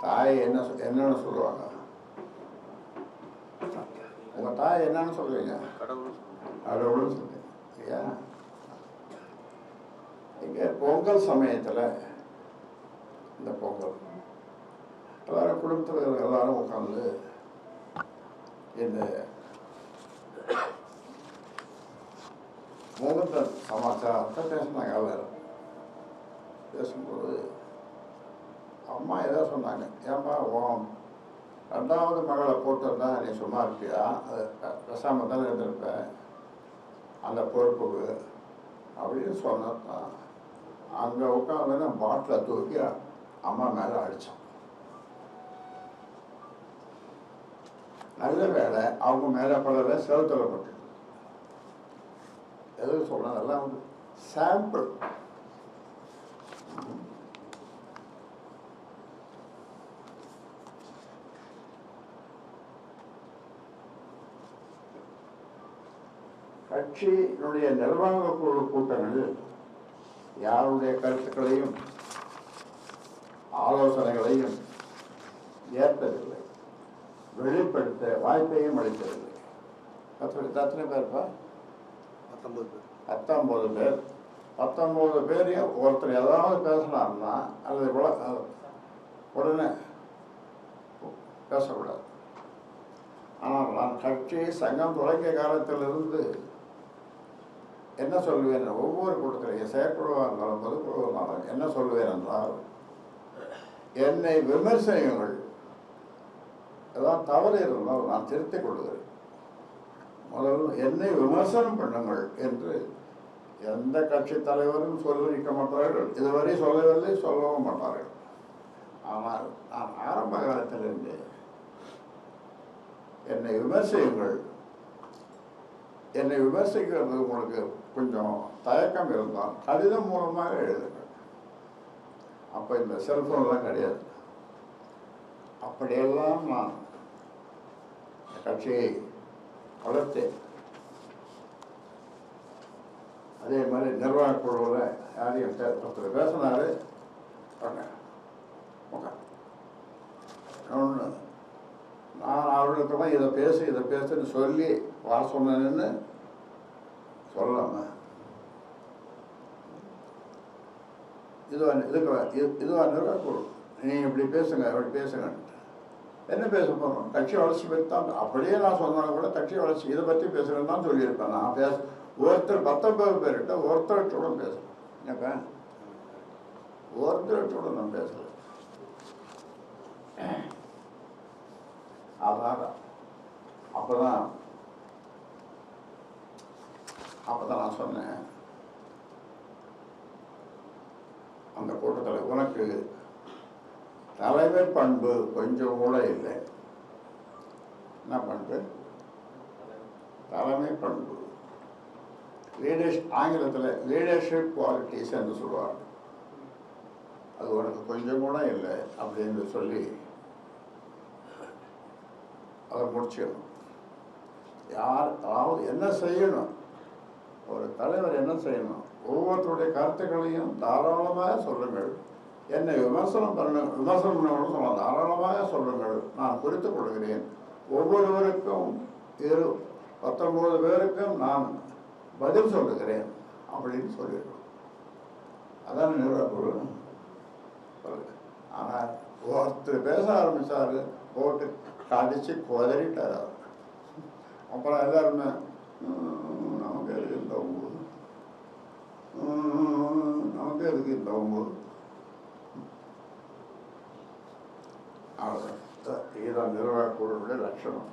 தாய் என்னன்னு சொல்லுவாங்க? உங்கள் தாய் என்னன்னு சொல்லுவீங்க? கடவுள்னு சொல்லுவீங்க இல்லையா? இங்கே பொங்கல் சமயத்தில் இந்த பொங்கல் எல்லாரும் குடும்பத்தில் எல்லாரும் உட்காந்து இந்த முகூர்த்த சமாச்சாரத்தை பேசினாங்க. எல்லாரும் பேசும்போது அம்மா ஏதோ சொன்னாங்க, ஏன்பா உன் 2வது மகளை போட்டிருந்தா நீ சும்மா இருப்பியா? அது பேசாமல் தானே இருந்திருப்பேன், அந்த பொறுப்புக்கு அப்படின்னு சொன்னதான் அங்கே உட்காந்து பாட்டிலை தூக்கி அம்மா மேலே அடித்தான். நல்ல வேலை அவங்க மேலே படல, செலுத்தல பட்டு. எதுவும் சொன்னதெல்லாம் வந்து சாம்பிள். கட்சியினுடைய நிர்வாக குழு கூட்டங்களில் யாருடைய கருத்துக்களையும் ஆலோசனைகளையும் ஏற்பதில்லை, வெளிப்படுத்த வாய்ப்பையும் அளித்ததில்லை. எத்தனை பேர்ப்பா? 19 பேர். 19 பேரையும் ஒருத்தர் ஏதாவது பேசினார்னா அல்லது உடனே பேசக்கூடாது. ஆனால் நான் கட்சி சங்கம் தொடங்கிய காலத்திலிருந்து என்ன சொல்லுவேன், ஒவ்வொரு கூட்டத்திலையும் செயற்குழுவாக இருந்தாலும் பொதுக்குழுவாக இருந்தாலும் என்ன சொல்லுவேன் என்றால், என்னை விமர்சனங்கள் ஏதாவது தவறு இருந்தால் நான் திருத்திக் கொள்கிறேன். முதல்ல என்னை விமர்சனம் பண்ணுங்கள் என்று எந்த கட்சி தலைவரும் சொல்லியிருக்க மாட்டார்கள், இதுவரை சொல்லவில்லை, சொல்லவும் மாட்டார்கள். ஆனால் நான் ஆரம்ப காலத்திலிருந்து என்னை விமர்சியுங்கள், என்னை விமர்சிக்கிறது உங்களுக்கு கொஞ்சம் தயக்கம் இருந்தால் கடிதம் மூலமாக எழுதுங்கள். அப்போ இந்த செல்ஃபோன்லாம் கிடையாது. அப்படியெல்லாம் நான் கட்சியை வளர்த்தேன். அதே மாதிரி நிர்வாக குழுவில் யாரையும் ஒருத்தர் பேசினாரு, ஒன்று நான் அவர்களுக்கு தான் இதை பேசுன்னு சொல்லி வர சொன்னேன்னு சொல்லாம இதுவா நிர்வாக குழு, நீங்கள் இப்படி பேசுங்க அப்படி பேசுங்க. என்ன பேச போகிறோம்? கட்சி வளர்ச்சி பற்றி தான். அப்படியே நான் சொன்னாலும் கூட கட்சி வளர்ச்சி இதை பற்றி பேசுகிறேன்னு தான் சொல்லியிருப்பேன். நான் ஒருத்தர் 19 பேர்கிட்ட ஒருத்தரோட பேசுகிறேன். என்னப்பா ஒருத்தரோட நான் பேசலை. அதான் அப்போதான் நான் சொன்னேன் அந்த கூட்டத்தில், உனக்கு தலைமை பண்பு கொஞ்சம் கூட இல்லை. என்ன பண்பு? தலைமை பண்பு. ஆங்கிலத்தில் லீடர்ஷிப் குவாலிட்டிஸ் என்று சொல்லுவாங்க. அது உனக்கு கொஞ்சம் கூட இல்லை அப்படின்னு சொல்லி அதை முடிச்சிடணும். அதாவது என்ன செய்யணும், ஒரு தலைவர் என்ன செய்யணும், ஒவ்வொருத்தருடைய கருத்துக்களையும் தாராளமாக சொல்லுங்கள். என்னை விமர்சனம் பண்ணணும் சொல்லலாம், தாராளமாக சொல்லுங்கள், நான் குறித்துக் கொள்கிறேன். ஒவ்வொருவருக்கும் 19 பேருக்கும் நான் பதில் சொல்லுகிறேன் அப்படின்னு சொல்லிடுறோம். அதான் நிர்வாக. ஆனால் ஒருத்தர் பேச ஆரம்பித்தார், போட்டு கடிச்சு குதறிட்டார். அப்புறம் எல்லாருமே நமக்கு எதுக்கு இந்த ஊர், நமக்கு எதுக்கு இந்த ஊர். இதுதான் நிர்வாக குழுவுடைய லட்சணம்.